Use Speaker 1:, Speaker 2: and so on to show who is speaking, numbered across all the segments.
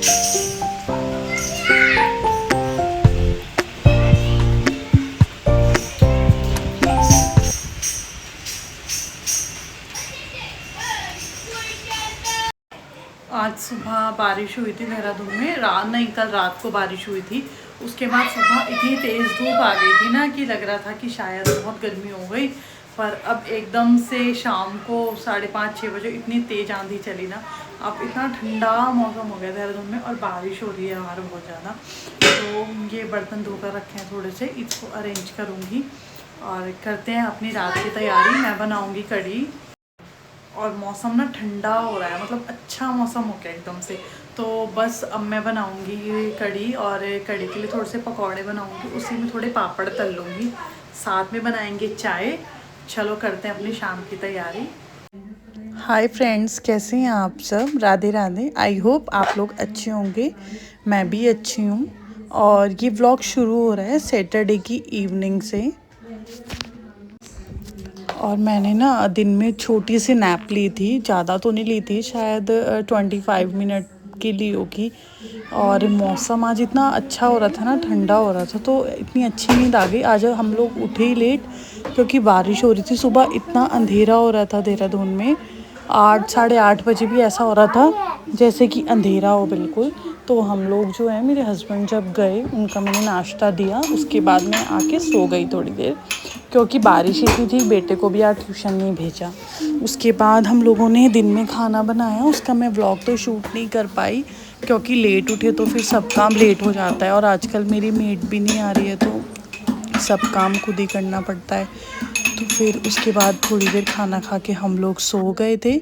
Speaker 1: आज सुबह बारिश हुई थी देहरादून में, रात नहीं कल रात को बारिश हुई थी। उसके बाद सुबह इतनी तेज़ धूप आ गई थी ना कि लग रहा था कि शायद बहुत गर्मी हो गई। पर अब एकदम से शाम को 5:30-6 बजे इतनी तेज़ आंधी चली ना, अब इतना ठंडा मौसम हो गया देहरादून में और बारिश हो रही है बाहर बहुत ज़्यादा। तो ये बर्तन धोकर रखे हैं थोड़े से, इसको अरेंज करूँगी और करते हैं अपनी रात की तैयारी। मैं बनाऊँगी कढ़ी और मौसम ना ठंडा हो रहा है, मतलब अच्छा मौसम हो गया एकदम से। तो बस अब मैं बनाऊंगी कढ़ी और कढ़ी के लिए थोड़े से पकौड़े बनाऊंगी, उसी में थोड़े पापड़ तल लूँगी, साथ में बनाएंगे चाय। चलो करते हैं अपनी शाम की तैयारी। हाय फ्रेंड्स, कैसे हैं आप सब? राधे राधे। आई होप आप लोग अच्छे होंगे, मैं भी अच्छी हूँ। और ये व्लॉग शुरू हो रहा है सैटरडे की इवनिंग से। और मैंने ना दिन में छोटी सी नैप ली थी, ज़्यादा तो नहीं ली थी, शायद 25 मिनट की ली होगी। और मौसम आज इतना अच्छा हो रहा था ना, ठंडा हो रहा था, तो इतनी अच्छी नींद आ गई। आज हम लोग उठे ही लेट क्योंकि बारिश हो रही थी। सुबह इतना अंधेरा हो रहा था देहरादून में, 8-8:30 बजे भी ऐसा हो रहा था जैसे कि अंधेरा हो बिल्कुल। तो हम लोग जो है, मेरे हस्बैंड जब गए, उनका मैंने नाश्ता दिया, उसके बाद मैं आके सो गई थोड़ी देर क्योंकि बारिश ही थी। बेटे को भी आज ट्यूशन नहीं भेजा। उसके बाद हम लोगों ने दिन में खाना बनाया, उसका मैं व्लॉग तो शूट नहीं कर पाई क्योंकि लेट उठे तो फिर सब काम लेट हो जाता है। और आजकल मेरी मेड भी नहीं आ रही है तो सब काम खुद ही करना पड़ता है। तो फिर उसके बाद थोड़ी देर खाना खा के हम लोग सो गए थे।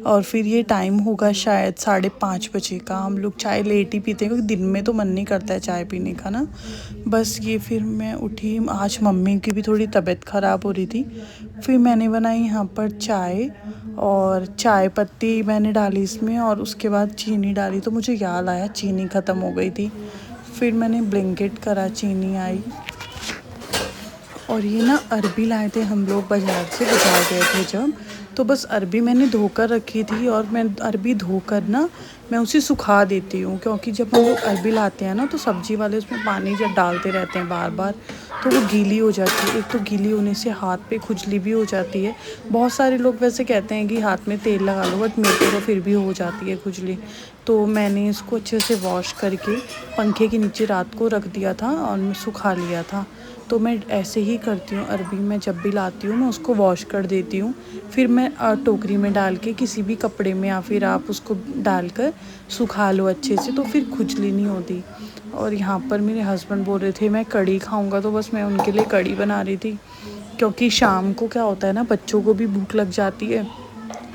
Speaker 1: और फिर ये टाइम होगा शायद 5:30 बजे का। हम लोग चाय लेट ही पीते हैं क्योंकि दिन में तो मन नहीं करता है चाय पीने का ना। बस ये फिर मैं उठी, आज मम्मी की भी थोड़ी तबीयत ख़राब हो रही थी। फिर मैंने बनाई यहाँ पर चाय और चाय पत्ती मैंने डाली इसमें, और उसके बाद चीनी डाली। तो मुझे याद आया चीनी ख़त्म हो गई थी, फिर मैंने ब्लिंकिट करा, चीनी आई। और ये ना अरबी लाए थे हम लोग बाज़ार से, बाज़ार गए थे जब, तो बस अरबी मैंने धोकर रखी थी। और मैं अरबी धोकर ना मैं उसे सुखा देती हूँ क्योंकि जब हम लोग अरबी लाते हैं ना तो सब्ज़ी वाले उसमें पानी जब डालते रहते हैं बार बार, तो वो गीली हो जाती है। एक तो गीली होने से हाथ पे खुजली भी हो जाती है। बहुत सारे लोग वैसे कहते हैं कि हाथ में तेल लगा लो, बट मेरे को तो फिर भी हो जाती है खुजली। तो मैंने इसको अच्छे से वॉश करके पंखे के नीचे रात को रख दिया था और मैं सुखा लिया था। तो मैं ऐसे ही करती हूँ, अरबी मैं जब भी लाती हूँ मैं उसको वॉश कर देती हूँ, फिर मैं टोकरी में डाल के किसी भी कपड़े में, या फिर आप उसको डालकर सुखा लो अच्छे से, तो फिर खुजली नहीं होती। और यहाँ पर मेरे हस्बैंड बोल रहे थे मैं कढ़ी खाऊंगा, तो बस मैं उनके लिए कढ़ी बना रही थी क्योंकि शाम को क्या होता है ना, बच्चों को भी भूख लग जाती है।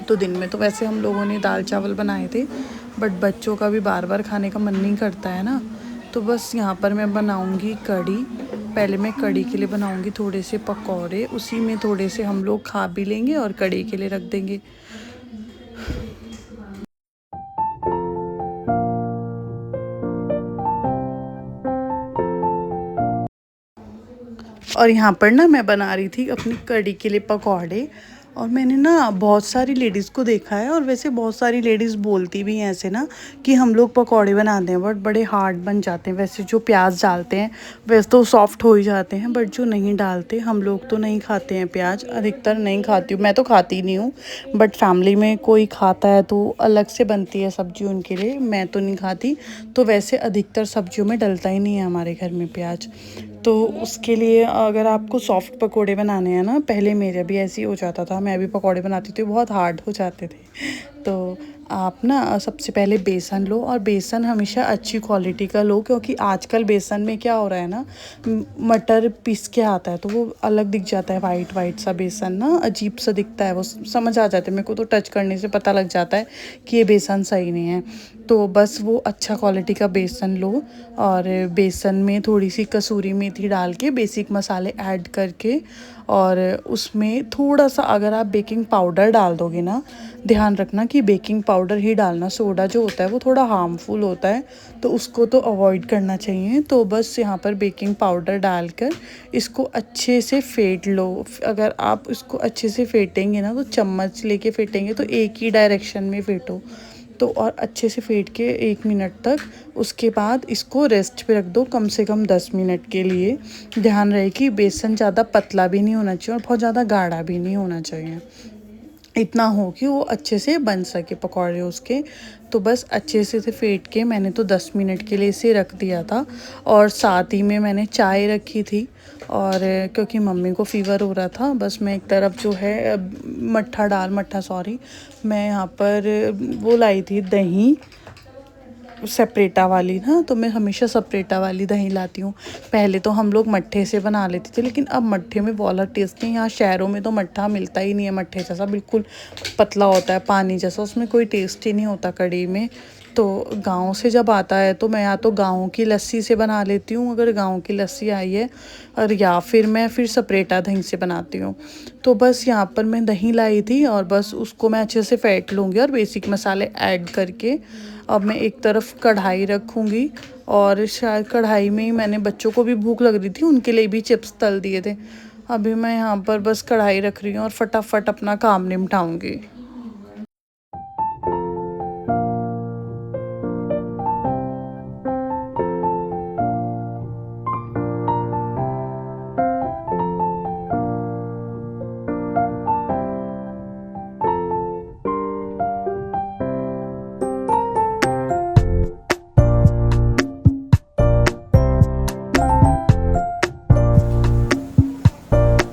Speaker 1: तो दिन में तो वैसे हम लोगों ने दाल चावल बनाए थे, बट बच्चों का भी बार बार खाने का मन नहीं करता है ना। तो बस यहाँ पर मैं बनाऊँगी कढ़ी। पहले मैं कढ़ी के लिए बनाऊँगी थोड़े से पकौड़े, उसी में थोड़े से हम लोग खा भी लेंगे और कढ़ी के लिए रख देंगे। और यहाँ पर ना मैं बना रही थी अपनी कढ़ी के लिए पकौड़े। और मैंने ना बहुत सारी लेडीज़ को देखा है, और वैसे बहुत सारी लेडीज़ बोलती भी हैं ऐसे ना कि हम लोग पकौड़े बनाते हैं बट बड़े हार्ड बन जाते हैं। वैसे जो प्याज डालते हैं वैसे तो सॉफ्ट हो ही जाते हैं, बट जो नहीं डालते, हम लोग तो नहीं खाते हैं प्याज, अधिकतर नहीं खाती हूँ, मैं तो खाती नहीं हूँ। बट फैमिली में कोई खाता है तो अलग से बनती है सब्ज़ी उनके लिए, मैं तो नहीं खाती। तो वैसे अधिकतर सब्जियों में डलता ही नहीं है हमारे घर में प्याज। तो उसके लिए अगर आपको सॉफ्ट पकोड़े बनाने हैं ना, पहले मेरे भी ऐसे ही हो जाता था, मैं भी पकोड़े बनाती थी, बहुत हार्ड हो जाते थे। तो आप ना सबसे पहले बेसन लो, और बेसन हमेशा अच्छी क्वालिटी का लो क्योंकि आजकल बेसन में क्या हो रहा है ना, मटर पीस के आता है तो वो अलग दिख जाता है, वाइट वाइट सा बेसन ना अजीब सा दिखता है, वो समझ आ जाता है मेरे को, तो टच करने से पता लग जाता है कि ये बेसन सही नहीं है। तो बस वो अच्छा क्वालिटी का बेसन लो, और बेसन में थोड़ी सी कसूरी मेथी डाल के बेसिक मसाले ऐड करके, और उसमें थोड़ा सा अगर आप बेकिंग पाउडर डाल दोगे ना, ध्यान रखना कि बेकिंग पाउडर ही डालना, सोडा जो होता है वो थोड़ा हार्मफुल होता है तो उसको तो अवॉइड करना चाहिए। तो बस यहाँ पर बेकिंग पाउडर डालकर इसको अच्छे से फेंट लो। अगर आप इसको अच्छे से फेंटेंगे ना, तो चम्मच लेके फेंटेंगे तो एक ही डायरेक्शन में फेंटो, तो और अच्छे से फेंट के 1 मिनट तक, उसके बाद इसको रेस्ट पे रख दो कम से कम 10 मिनट के लिए। ध्यान रहे कि बेसन ज़्यादा पतला भी नहीं होना चाहिए और बहुत ज़्यादा गाढ़ा भी नहीं होना चाहिए, इतना हो कि वो अच्छे से बन सके पकौड़े उसके। तो बस अच्छे से फेंट के मैंने तो 10 मिनट के लिए इसे रख दिया था। और साथ ही में मैंने चाय रखी थी, और क्योंकि मम्मी को फ़ीवर हो रहा था, बस मैं एक तरफ जो है मैं यहाँ पर वो लाई थी दही सेपरेटा वाली ना, तो मैं हमेशा सेपरेटा वाली दही लाती हूँ। पहले तो हम लोग मट्ठे से बना लेते थे, लेकिन अब मट्ठे में वो वाला टेस्ट नहीं। यहाँ शहरों में तो मट्ठा मिलता ही नहीं है मट्ठे जैसा, बिल्कुल पतला होता है पानी जैसा, उसमें कोई टेस्ट ही नहीं होता कढ़ी में। तो गांव से जब आता है तो मैं या तो गांव की लस्सी से बना लेती हूँ, अगर गांव की लस्सी आई है, और या फिर मैं सेपरेटा दही से बनाती हूँ। तो बस यहाँ पर मैं दही लाई थी और बस उसको मैं अच्छे से फेंट लूँगी और बेसिक मसाले ऐड करके अब मैं एक तरफ कढ़ाई रखूँगी। और शायद कढ़ाई में ही मैंने, बच्चों को भी भूख लग रही थी, उनके लिए भी चिप्स तल दिए थे। अभी मैं यहाँ पर बस कढ़ाई रख रही हूँ और फटाफट अपना काम निपटाऊँगी।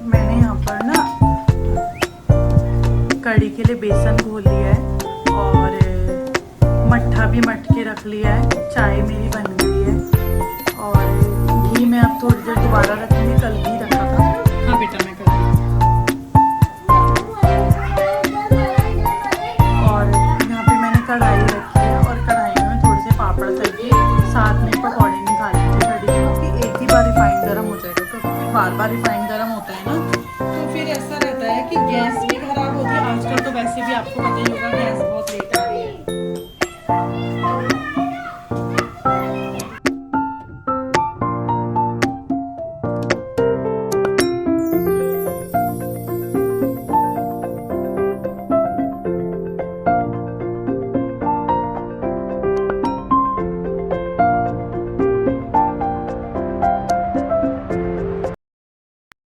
Speaker 1: मैंने यहाँ पर ना कढ़ी के लिए बेसन घोल लिया है और मट्ठा भी मट के रख लिया है, चाय मेरी बन गई है। और घी मैं अब थोड़ी देर दोबारा रखूँगी, कल घी रखा था। हाँ बेटा मैं कर और यहाँ पे मैंने कढ़ाई रखी है और कढ़ाई में थोड़े से पापड़ तल के साथ में पकौड़े निकाले थे कढ़ी के, क्योंकि एक ही बार रिफाइंड गर्म हो जाएगा, क्योंकि बार बार रिफाइंड गर्म होता है ना, तो फिर ऐसा रहता है कि गैस भी खराब होती है। आजकल तो वैसे भी आपको पता ही होगा गैस बहुत लेट आ रही है।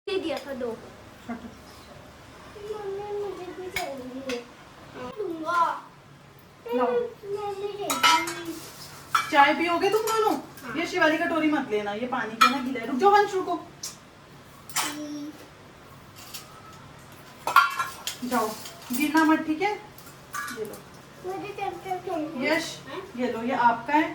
Speaker 2: दिया था दो। मुझे भी चाहिए। दूंगा।
Speaker 1: चाय पियोगे तुम दोनों? ये शिवाली कटोरी मत लेना, ये पानी के ना गिला है। रुक जाओ वंश, रुको, जाओ, गिरना मत, ठीक है? ये लो।
Speaker 2: मुझे चमचा चाहिए।
Speaker 1: यश ये लो, ये आपका है।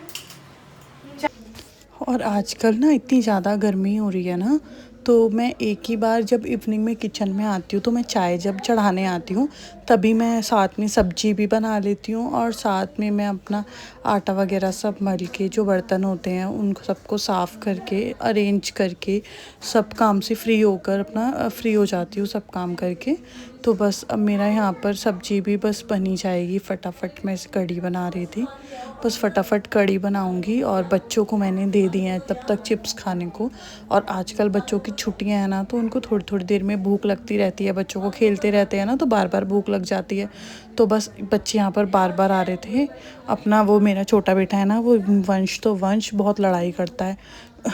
Speaker 1: और आजकल ना इतनी ज़्यादा गर्मी हो रही है ना, तो मैं एक ही बार जब इवनिंग में किचन में आती हूँ, तो मैं चाय जब चढ़ाने आती हूँ तभी मैं साथ में सब्जी भी बना लेती हूँ, और साथ में मैं अपना आटा वगैरह सब मल के, जो बर्तन होते हैं उन सबको साफ़ करके अरेंज करके सब काम से फ्री होकर अपना फ्री हो जाती हूँ सब काम करके। तो बस अब मेरा यहाँ पर सब्जी भी बस बनी जाएगी फटाफट। मैं कढ़ी बना रही थी, बस फटाफट कढ़ी बनाऊंगी। और बच्चों को मैंने दे दिए हैं तब तक चिप्स खाने को। और आजकल बच्चों की छुट्टियां हैं ना, तो उनको थोड़ी थोड़ी देर में भूख लगती रहती है, बच्चों को खेलते रहते हैं ना, तो बार बार भूख लग जाती है। तो बस बच्चे यहाँ पर बार बार आ रहे थे अपना, वो मेरा छोटा बेटा है ना, वो वंश, तो वंश बहुत लड़ाई करता है,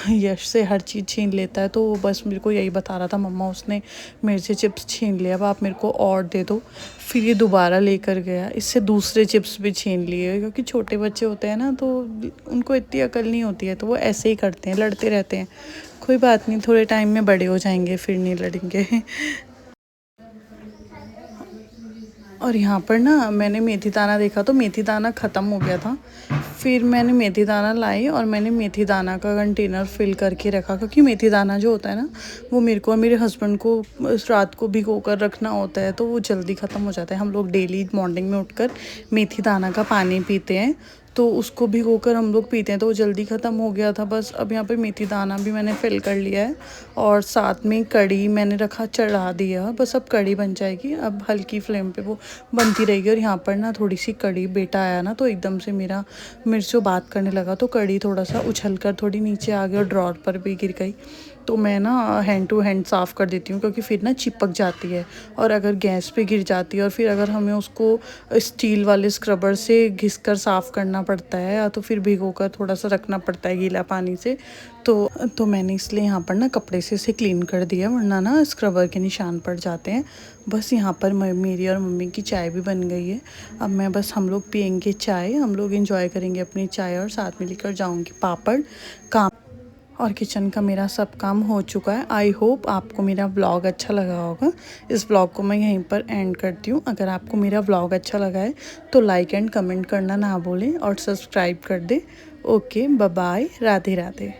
Speaker 1: यश से हर चीज़ छीन लेता है। तो वो बस मेरे को यही बता रहा था, मम्मा उसने मेरे से चिप्स छीन लिया, अब आप मेरे को और दे दो। फिर ये दोबारा लेकर गया, इससे दूसरे चिप्स भी छीन लिए, क्योंकि छोटे बच्चे होते हैं ना, तो उनको इतनी अकल नहीं होती है, तो वो ऐसे ही करते हैं, लड़ते रहते हैं। कोई बात नहीं, थोड़े टाइम में बड़े हो जाएंगे, फिर नहीं लड़ेंगे। और यहाँ पर ना मैंने मेथी दाना देखा, तो मेथी दाना ख़त्म हो गया था। फिर मैंने मेथी दाना लाई और मैंने मेथी दाना का कंटेनर फिल करके रखा, क्योंकि मेथी दाना जो होता है ना, वो मेरे को और मेरे हस्बैंड को रात को भिगो कर रखना होता है, तो वो जल्दी ख़त्म हो जाता है। हम लोग डेली मॉर्निंग में उठकर मेथी दाना का पानी पीते हैं, तो उसको भिगोकर हम लोग पीते हैं, तो वो जल्दी ख़त्म हो गया था। बस अब यहाँ पे मेथी दाना भी मैंने फिल कर लिया है, और साथ में कढ़ी मैंने रखा, चढ़ा दिया। बस अब कढ़ी बन जाएगी, अब हल्की फ्लेम पे वो बनती रहेगी। और यहाँ पर ना थोड़ी सी कढ़ी, बेटा आया ना, तो एकदम से मेरे से बात करने लगा, तो कढ़ी थोड़ा सा उछल कर थोड़ी नीचे आ गई और ड्रॉर पर भी गिर गई। तो मैं ना हैंड टू हैंड साफ़ कर देती हूँ, क्योंकि फिर ना चिपक जाती है और अगर गैस पे गिर जाती है और फिर अगर हमें उसको स्टील वाले स्क्रबर से घिस कर साफ़ करना पड़ता है या तो फिर भिगो कर थोड़ा सा रखना पड़ता है गीला पानी से। तो मैंने इसलिए यहाँ पर ना कपड़े से इसे क्लीन कर दिया, वरना ना स्क्रबर के निशान पड़ जाते हैं। बस यहाँ पर मेरी और मम्मी की चाय भी बन गई है। अब मैं बस हम लोग पियेंगे चाय, हम लोग एंजॉय करेंगे अपनी चाय और साथ में लेकर जाऊँगी पापड़। काम और किचन का मेरा सब काम हो चुका है। आई होप आपको मेरा व्लॉग अच्छा लगा होगा। इस व्लॉग को मैं यहीं पर एंड करती हूँ। अगर आपको मेरा व्लॉग अच्छा लगा है तो लाइक एंड कमेंट करना ना भूलें और सब्सक्राइब कर दें। Okay, bye bye, Radhe Radhe.